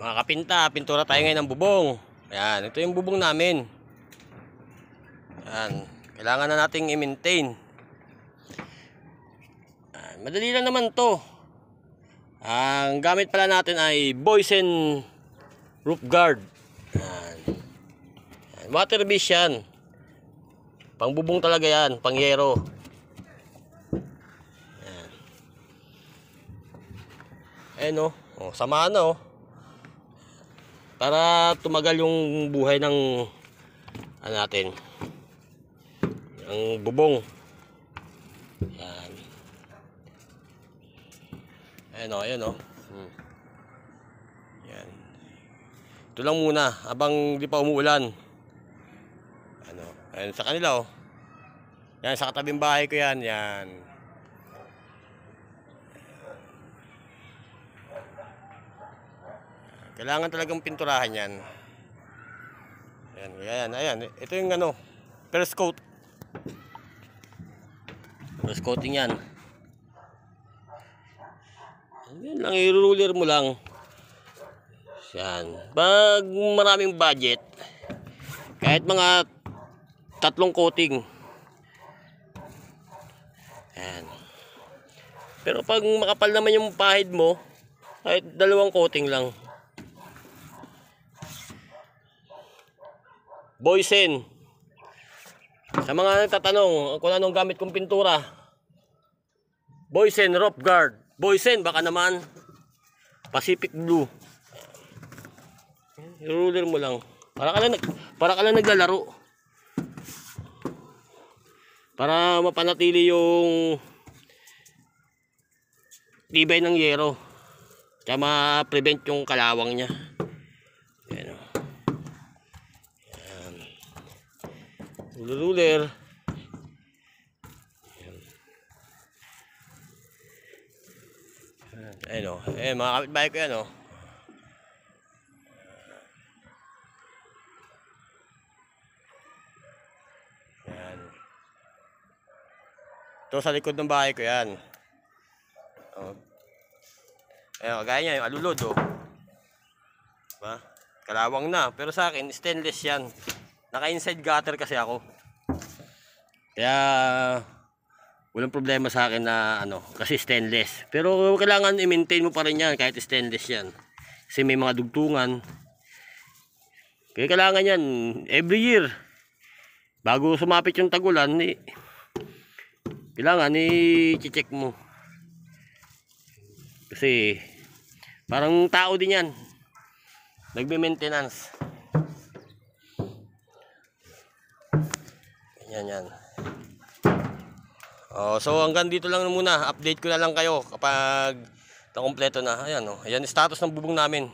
Mga kapinta, pintura tayo ngayon ng bubong. Ayan, ito yung bubong namin. Ayan, kailangan na nating i-maintain. Madali lang naman to. Ang gamit pala natin ay Boysen roof guard. Ayan. Water base yan. Pang bubong talaga yan, pang yero. Ayan o, samahan na o. Para tumagal yung buhay ng ano natin, ang bubong. Ayan. Ayan o, ayan o. Ayan. Ito lang muna, habang di pa umuulan. Ano, ayan sa kanila o. Yan, sa katabing bahay ko yan, yan. Kailangan talagang pinturahan yan. Ayan, ayan, ayan. Ito yung ano, first coat. First coating yan. Yan lang, i-ruler mo lang. Yan. Pag maraming budget, kahit mga 3 coating. Ayan. Pero pag makapal naman yung pahid mo, kahit 2 coating lang. Boysen. Sa mga nagtatanong kung anong gamit kong pintura, Boysen roof guard. Boysen, baka naman Pacific Blue. I-ruler mo lang. Para ka lang naglalaro. Para mapanatili yung tibay ng yero. Kaya ma-prevent yung kalawang niya. Ayan o. Ruler. Ayan o. Ayan, mga kapitbahay ko yan o. Ayan. Ito sa likod ng bahay ko yan. O. Ayan, kagaya niya yung alulod o. Diba? Kalawang na. Pero sa akin, stainless yan. Naka-inside gutter kasi ako. Kaya walang problema sa akin na ano, kasi stainless. Pero kailangan i-maintain mo pa rin yan kahit stainless yan. Kasi may mga dugtungan. Kaya kailangan yan every year. Bago sumapit yung tagulan, kailangan i-check mo. Kasi parang tao din yan. Nagbe-maintenance. Yan. So hanggang dito lang muna. Update ko na lang kayo kapag nakumpleto na. Ayan o. Ayan status ng bubong namin.